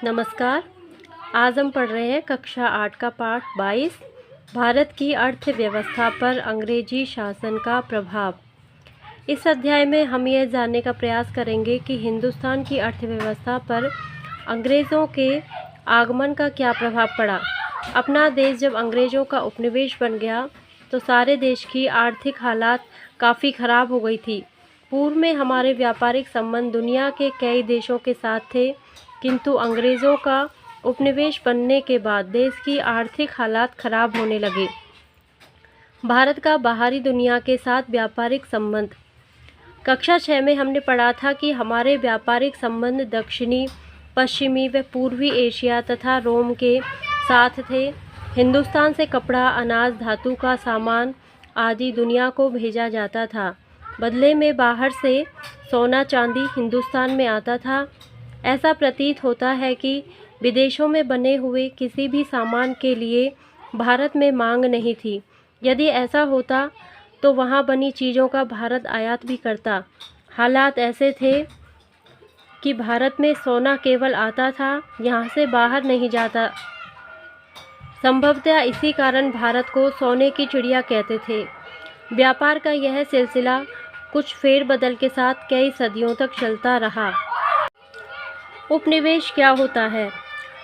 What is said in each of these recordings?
नमस्कार। आज हम पढ़ रहे हैं कक्षा 8 का पाठ 22 भारत की अर्थव्यवस्था पर अंग्रेजी शासन का प्रभाव। इस अध्याय में हम यह जानने का प्रयास करेंगे कि हिंदुस्तान की अर्थव्यवस्था पर अंग्रेज़ों के आगमन का क्या प्रभाव पड़ा। अपना देश जब अंग्रेज़ों का उपनिवेश बन गया तो सारे देश की आर्थिक हालात काफ़ी ख़राब हो गई थी। पूर्व में हमारे व्यापारिक संबंध दुनिया के कई देशों के साथ थे, किंतु अंग्रेज़ों का उपनिवेश बनने के बाद देश की आर्थिक हालात खराब होने लगे। भारत का बाहरी दुनिया के साथ व्यापारिक संबंध। कक्षा 6 में हमने पढ़ा था कि हमारे व्यापारिक संबंध दक्षिणी, पश्चिमी व पूर्वी एशिया तथा रोम के साथ थे। हिंदुस्तान से कपड़ा, अनाज, धातु का सामान आदि दुनिया को भेजा जाता था। बदले में बाहर से सोना चांदी हिंदुस्तान में आता था। ऐसा प्रतीत होता है कि विदेशों में बने हुए किसी भी सामान के लिए भारत में मांग नहीं थी। यदि ऐसा होता तो वहाँ बनी चीज़ों का भारत आयात भी करता। हालात ऐसे थे कि भारत में सोना केवल आता था, यहाँ से बाहर नहीं जाता। संभवतः इसी कारण भारत को सोने की चिड़िया कहते थे। व्यापार का यह सिलसिला कुछ फेरबदल के साथ कई सदियों तक चलता रहा। उपनिवेश क्या होता है?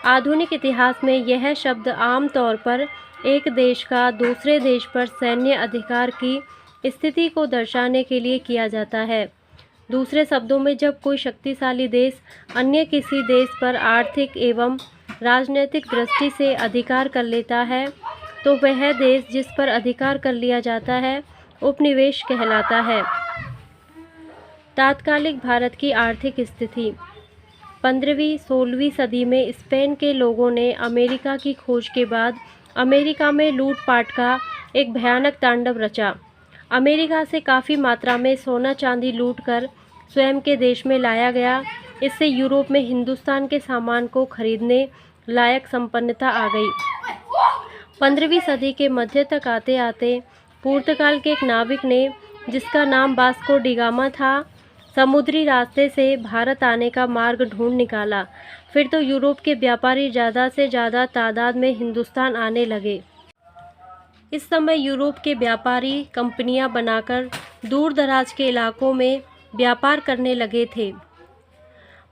आधुनिक इतिहास में यह शब्द आम तौर पर एक देश का दूसरे देश पर सैन्य अधिकार की स्थिति को दर्शाने के लिए किया जाता है। दूसरे शब्दों में, जब कोई शक्तिशाली देश अन्य किसी देश पर आर्थिक एवं राजनीतिक दृष्टि से अधिकार कर लेता है तो वह देश जिस पर अधिकार कर लिया जाता है उपनिवेश कहलाता है। तात्कालिक भारत की आर्थिक स्थिति। 15वीं-16वीं सदी में स्पेन के लोगों ने अमेरिका की खोज के बाद अमेरिका में लूटपाट का एक भयानक तांडव रचा। अमेरिका से काफ़ी मात्रा में सोना चांदी लूटकर स्वयं के देश में लाया गया। इससे यूरोप में हिंदुस्तान के सामान को खरीदने लायक संपन्नता आ गई। 15वीं सदी के मध्य तक आते आते पुर्तगाल के एक नाविक ने, जिसका नाम वास्को डी गामा था, समुद्री रास्ते से भारत आने का मार्ग ढूंढ निकाला। फिर तो यूरोप के व्यापारी ज़्यादा से ज़्यादा तादाद में हिंदुस्तान आने लगे। इस समय यूरोप के व्यापारी कंपनियां बनाकर दूर दराज के इलाकों में व्यापार करने लगे थे।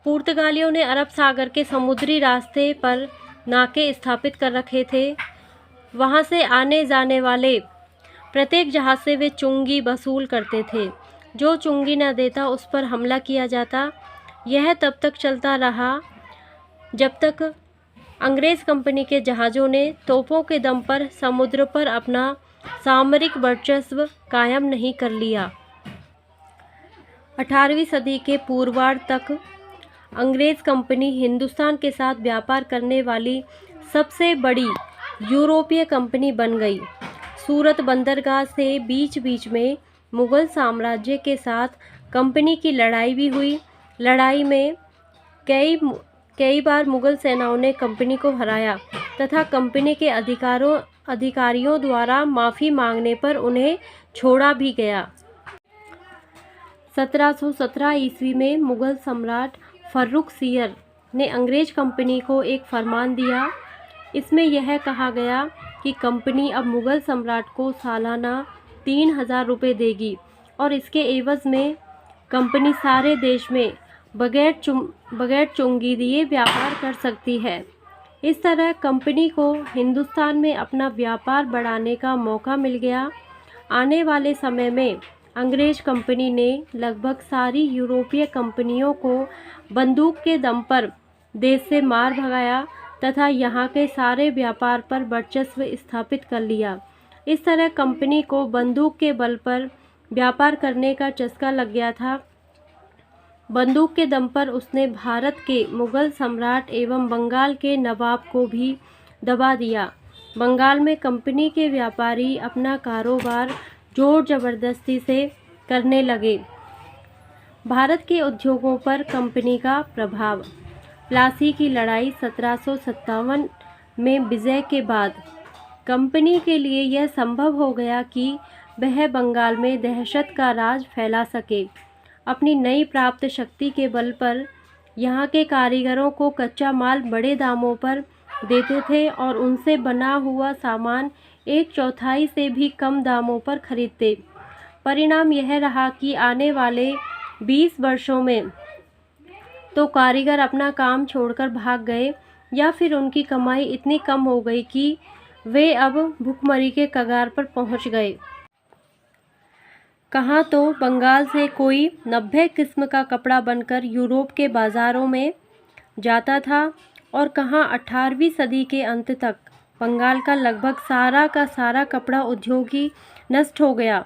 पुर्तगालियों ने अरब सागर के समुद्री रास्ते पर नाके स्थापित कर रखे थे। वहां से आने जाने वाले प्रत्येक जहाज़ से वे चुंगी वसूल करते थे। जो चुंगी न देता उस पर हमला किया जाता। यह तब तक चलता रहा जब तक अंग्रेज़ कंपनी के जहाज़ों ने तोपों के दम पर समुद्र पर अपना सामरिक वर्चस्व कायम नहीं कर लिया। 18वीं सदी के पूर्वार्ध तक अंग्रेज़ कंपनी हिंदुस्तान के साथ व्यापार करने वाली सबसे बड़ी यूरोपीय कंपनी बन गई। सूरत बंदरगाह से बीच बीच में मुग़ल साम्राज्य के साथ कंपनी की लड़ाई भी हुई। लड़ाई में कई बार मुग़ल सेनाओं ने कंपनी को हराया तथा कंपनी के अधिकारियों द्वारा माफ़ी मांगने पर उन्हें छोड़ा भी गया। 1717 ईस्वी में मुग़ल सम्राट फर्रुखसियर ने अंग्रेज कंपनी को एक फरमान दिया। इसमें यह कहा गया कि कंपनी अब मुग़ल सम्राट को सालाना 3000 रुपये देगी और इसके एवज़ में कंपनी सारे देश में बगैर चुंगी दिए व्यापार कर सकती है। इस तरह कंपनी को हिंदुस्तान में अपना व्यापार बढ़ाने का मौका मिल गया। आने वाले समय में अंग्रेज कंपनी ने लगभग सारी यूरोपीय कंपनियों को बंदूक के दम पर देश से मार भगाया तथा यहाँ के सारे व्यापार पर वर्चस्व स्थापित कर लिया। इस तरह कंपनी को बंदूक के बल पर व्यापार करने का चस्का लग गया था। बंदूक के दम पर उसने भारत के मुग़ल सम्राट एवं बंगाल के नवाब को भी दबा दिया। बंगाल में कंपनी के व्यापारी अपना कारोबार जोर ज़बरदस्ती से करने लगे। भारत के उद्योगों पर कंपनी का प्रभाव। प्लासी की लड़ाई 1757 में विजय के बाद कंपनी के लिए यह संभव हो गया कि वह बंगाल में दहशत का राज फैला सके। अपनी नई प्राप्त शक्ति के बल पर यहाँ के कारीगरों को कच्चा माल बड़े दामों पर देते थे और उनसे बना हुआ सामान 1/4 से भी कम दामों पर खरीदते। परिणाम यह रहा कि आने वाले 20 वर्षों में तो कारीगर अपना काम छोड़कर भाग गए या फिर उनकी कमाई इतनी कम हो गई कि वे अब भुखमरी के कगार पर पहुंच गए। कहाँ तो बंगाल से कोई 90 किस्म का कपड़ा बनकर यूरोप के बाज़ारों में जाता था और कहाँ 18वीं सदी के अंत तक बंगाल का लगभग सारा का सारा कपड़ा उद्योग ही नष्ट हो गया।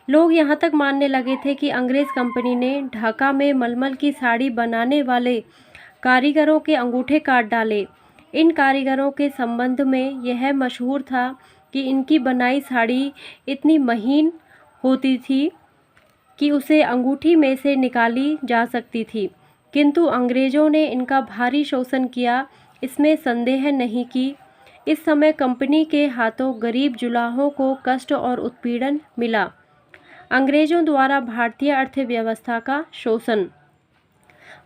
लोग यहाँ तक मानने लगे थे कि अंग्रेज़ कंपनी ने ढाका में मलमल की साड़ी बनाने वाले कारीगरों के अंगूठे काट डाले। इन कारीगरों के संबंध में यह मशहूर था कि इनकी बनाई साड़ी इतनी महीन होती थी कि उसे अंगूठी में से निकाली जा सकती थी, किंतु अंग्रेज़ों ने इनका भारी शोषण किया, इसमें संदेह नहीं कि इस समय कंपनी के हाथों गरीब जुलाहों को कष्ट और उत्पीड़न मिला। अंग्रेज़ों द्वारा भारतीय अर्थव्यवस्था का शोषण।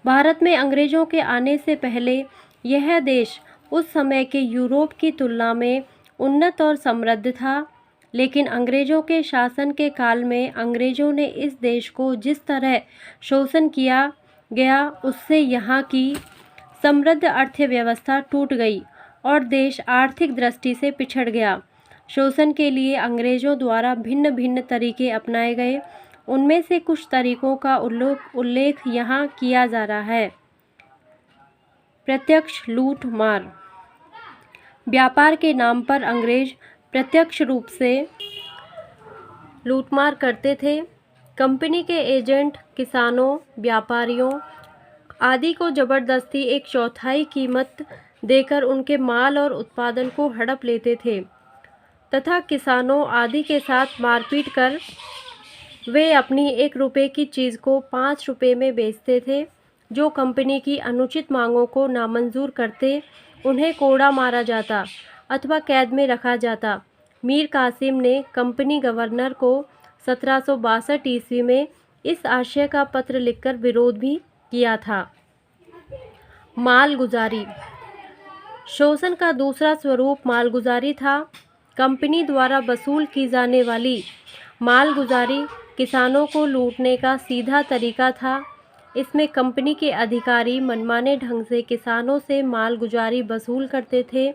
भारत में अंग्रेज़ों के आने से पहले यह देश उस समय के यूरोप की तुलना में उन्नत और समृद्ध था, लेकिन अंग्रेज़ों के शासन के काल में अंग्रेज़ों ने इस देश को जिस तरह शोषण किया गया, उससे यहाँ की समृद्ध अर्थव्यवस्था टूट गई और देश आर्थिक दृष्टि से पिछड़ गया। शोषण के लिए अंग्रेज़ों द्वारा भिन्न भिन्न तरीके अपनाए गए। उनमें से कुछ तरीकों का उल्लेख यहाँ किया जा रहा है। प्रत्यक्ष लूट मार। व्यापार के नाम पर अंग्रेज प्रत्यक्ष रूप से लूटमार करते थे। कंपनी के एजेंट किसानों, व्यापारियों आदि को ज़बरदस्ती 1/4 कीमत देकर उनके माल और उत्पादन को हड़प लेते थे तथा किसानों आदि के साथ मारपीट कर वे अपनी 1 रुपये की चीज़ को 5 रुपये में बेचते थे। जो कंपनी की अनुचित मांगों को नामंजूर करते उन्हें कोड़ा मारा जाता अथवा कैद में रखा जाता। मीर कासिम ने कंपनी गवर्नर को 1762 ईस्वी में इस आशय का पत्र लिखकर विरोध भी किया था। मालगुजारी। शोषण का दूसरा स्वरूप मालगुजारी था। कंपनी द्वारा वसूल की जाने वाली मालगुजारी किसानों को लूटने का सीधा तरीका था। इसमें कंपनी के अधिकारी मनमाने ढंग से किसानों से मालगुजारी वसूल करते थे।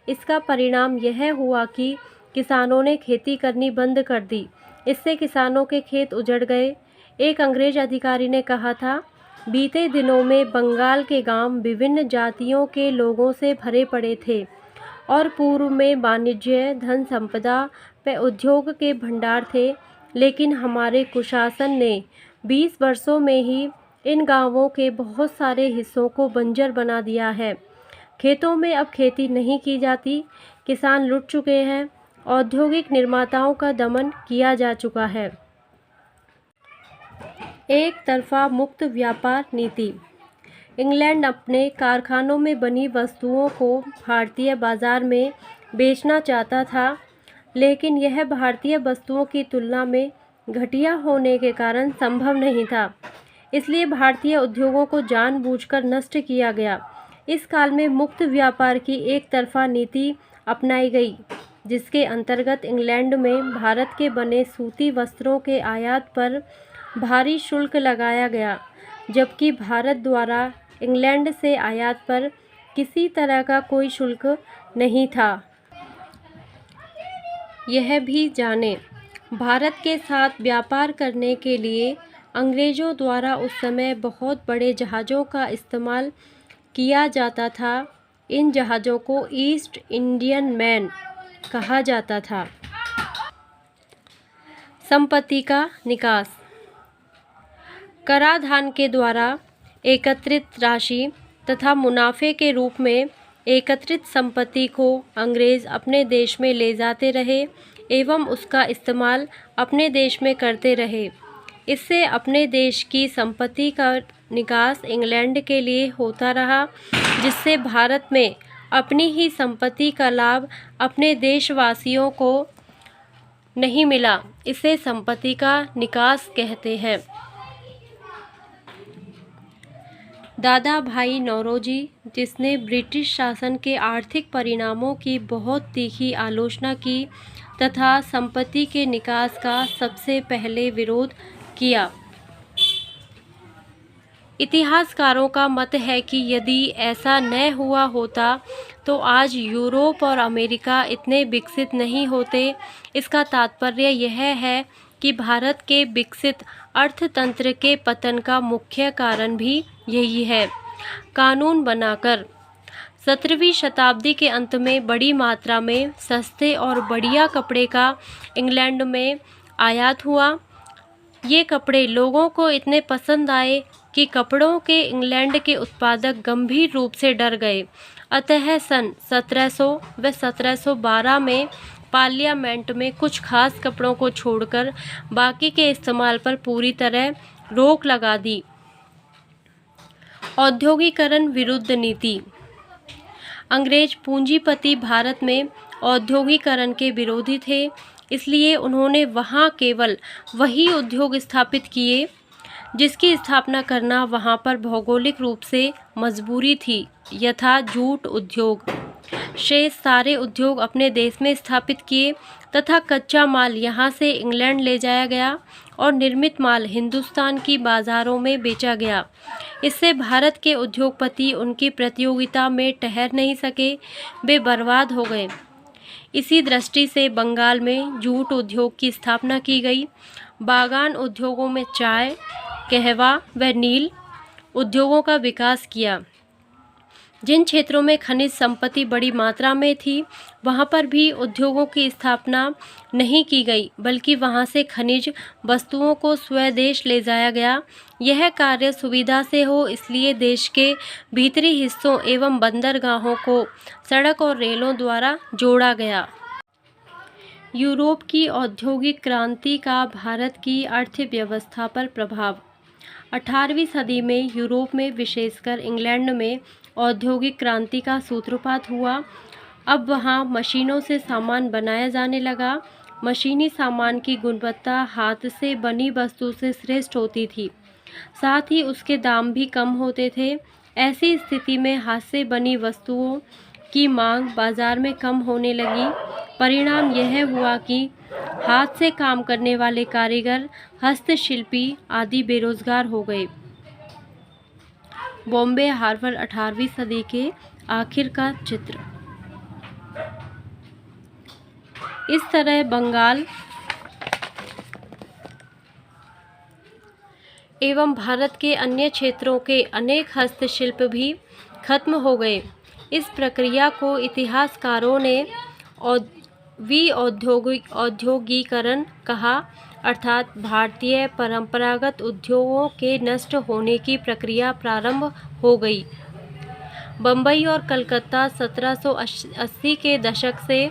इसका परिणाम यह हुआ कि किसानों ने खेती करनी बंद कर दी। इससे किसानों के खेत उजड़ गए। एक अंग्रेज अधिकारी ने कहा था, बीते दिनों में बंगाल के गांव विभिन्न जातियों के लोगों से भरे पड़े थे और पूर्व में वाणिज्य, धन संपदा व उद्योग के भंडार थे, लेकिन हमारे कुशासन ने 20 वर्षों में ही इन गांवों के बहुत सारे हिस्सों को बंजर बना दिया है। खेतों में अब खेती नहीं की जाती, किसान लुट चुके हैं, औद्योगिक निर्माताओं का दमन किया जा चुका है। एक तरफा मुक्त व्यापार नीति। इंग्लैंड अपने कारखानों में बनी वस्तुओं को भारतीय बाजार में बेचना चाहता था, लेकिन यह भारतीय वस्तुओं की तुलना में घटिया होने के कारण संभव नहीं था। इसलिए भारतीय उद्योगों को जानबूझकर नष्ट किया गया। इस काल में मुक्त व्यापार की एक तरफा नीति अपनाई गई, जिसके अंतर्गत इंग्लैंड में भारत के बने सूती वस्त्रों के आयात पर भारी शुल्क लगाया गया, जबकि भारत द्वारा इंग्लैंड से आयात पर किसी तरह का कोई शुल्क नहीं था। यह भी जाने, भारत के साथ व्यापार करने के लिए अंग्रेज़ों द्वारा उस समय बहुत बड़े जहाज़ों का इस्तेमाल किया जाता था। इन जहाज़ों को ईस्ट इंडियन मैन कहा जाता था। संपत्ति का निकास। कराधान के द्वारा एकत्रित राशि तथा मुनाफे के रूप में एकत्रित संपत्ति को अंग्रेज़ अपने देश में ले जाते रहे एवं उसका इस्तेमाल अपने देश में करते रहे। इससे अपने देश की संपत्ति का निकास इंग्लैंड के लिए होता रहा, जिससे भारत में अपनी ही संपत्ति का लाभ अपने देशवासियों को नहीं मिला। इसे संपत्ति का निकास कहते हैं। दादा भाई नौरोजी, जिसने ब्रिटिश शासन के आर्थिक परिणामों की बहुत तीखी आलोचना की तथा संपत्ति के निकास का सबसे पहले विरोध किया। इतिहासकारों का मत है कि यदि ऐसा न हुआ होता तो आज यूरोप और अमेरिका इतने विकसित नहीं होते। इसका तात्पर्य यह है कि भारत के विकसित अर्थतंत्र के पतन का मुख्य कारण भी यही है। कानून बनाकर 17वीं शताब्दी के अंत में बड़ी मात्रा में सस्ते और बढ़िया कपड़े का इंग्लैंड में आयात हुआ। ये कपड़े लोगों को इतने पसंद आए कि कपड़ों के इंग्लैंड के उत्पादक गंभीर रूप से डर गए। अतः सन 1700 व 1712 में पार्लियामेंट में कुछ खास कपड़ों को छोड़कर बाकी के इस्तेमाल पर पूरी तरह रोक लगा दी। औद्योगिकरण विरुद्ध नीति। अंग्रेज पूंजीपति भारत में औद्योगिकरण के विरोधी थे, इसलिए उन्होंने वहाँ केवल वही उद्योग स्थापित किए जिसकी स्थापना करना वहाँ पर भौगोलिक रूप से मजबूरी थी, यथा जूट उद्योग। शेष सारे उद्योग अपने देश में स्थापित किए तथा कच्चा माल यहाँ से इंग्लैंड ले जाया गया और निर्मित माल हिंदुस्तान की बाज़ारों में बेचा गया। इससे भारत के उद्योगपति उनकी प्रतियोगिता में ठहर नहीं सके, वे बर्बाद हो गए। इसी दृष्टि से बंगाल में जूट उद्योग की स्थापना की गई। बागान उद्योगों में चाय, कहवा व नील उद्योगों का विकास किया। जिन क्षेत्रों में खनिज संपत्ति बड़ी मात्रा में थी, वहाँ पर भी उद्योगों की स्थापना नहीं की गई, बल्कि वहाँ से खनिज वस्तुओं को स्वदेश ले जाया गया। यह कार्य सुविधा से हो, इसलिए देश के भीतरी हिस्सों एवं बंदरगाहों को सड़क और रेलों द्वारा जोड़ा गया। यूरोप की औद्योगिक क्रांति का भारत की अर्थव्यवस्था पर प्रभाव। 18वीं सदी में यूरोप में, विशेषकर इंग्लैंड में औद्योगिक क्रांति का सूत्रपात हुआ। अब वहाँ मशीनों से सामान बनाया जाने लगा। मशीनी सामान की गुणवत्ता हाथ से बनी वस्तु से श्रेष्ठ होती थी, साथ ही उसके दाम भी कम होते थे। ऐसी स्थिति में हाथ से बनी वस्तुओं की मांग बाजार में कम होने लगी। परिणाम यह हुआ कि हाथ से काम करने वाले कारीगर, हस्तशिल्पी आदि बेरोजगार हो गए। बॉम्बे हार्बर 18वीं सदी के आखिर का चित्र। इस तरह बंगाल एवं भारत के अन्य क्षेत्रों के अनेक हस्तशिल्प भी खत्म हो गए। इस प्रक्रिया को इतिहासकारों ने औद्योगिकरण कहा, अर्थात भारतीय परंपरागत उद्योगों के नष्ट होने की प्रक्रिया प्रारंभ हो गई। बम्बई और कलकत्ता 1780 के दशक से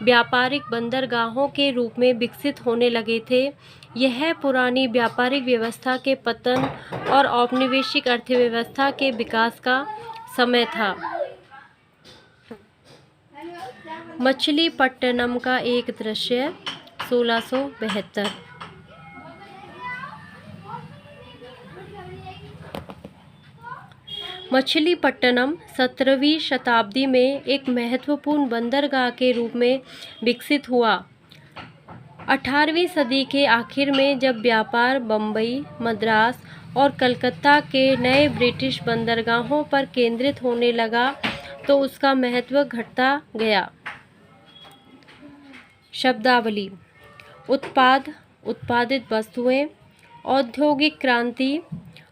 व्यापारिक बंदरगाहों के रूप में विकसित होने लगे थे। यह पुरानी व्यापारिक व्यवस्था के पतन और औपनिवेशिक अर्थव्यवस्था के विकास का समय था। मछलीपट्टनम का एक दृश्य 1672। मछलीपट्टनम 17वीं शताब्दी में एक महत्वपूर्ण बंदरगाह के रूप में विकसित हुआ। 18वीं सदी के आखिर में जब व्यापार बम्बई, मद्रास और कलकत्ता के नए ब्रिटिश बंदरगाहों पर केंद्रित होने लगा तो उसका महत्व घटता गया। शब्दावली। उत्पाद, उत्पादित वस्तुएं। औद्योगिक क्रांति,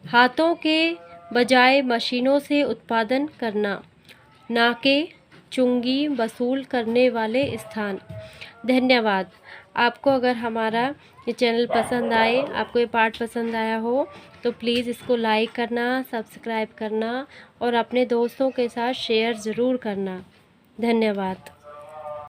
हाथों के बजाय मशीनों से उत्पादन करना। नाके, चुंगी वसूल करने वाले स्थान। धन्यवाद। आपको अगर हमारा ये चैनल पसंद आए, आपको ये पाठ पसंद आया हो तो प्लीज़ इसको लाइक करना, सब्सक्राइब करना और अपने दोस्तों के साथ शेयर ज़रूर करना। धन्यवाद।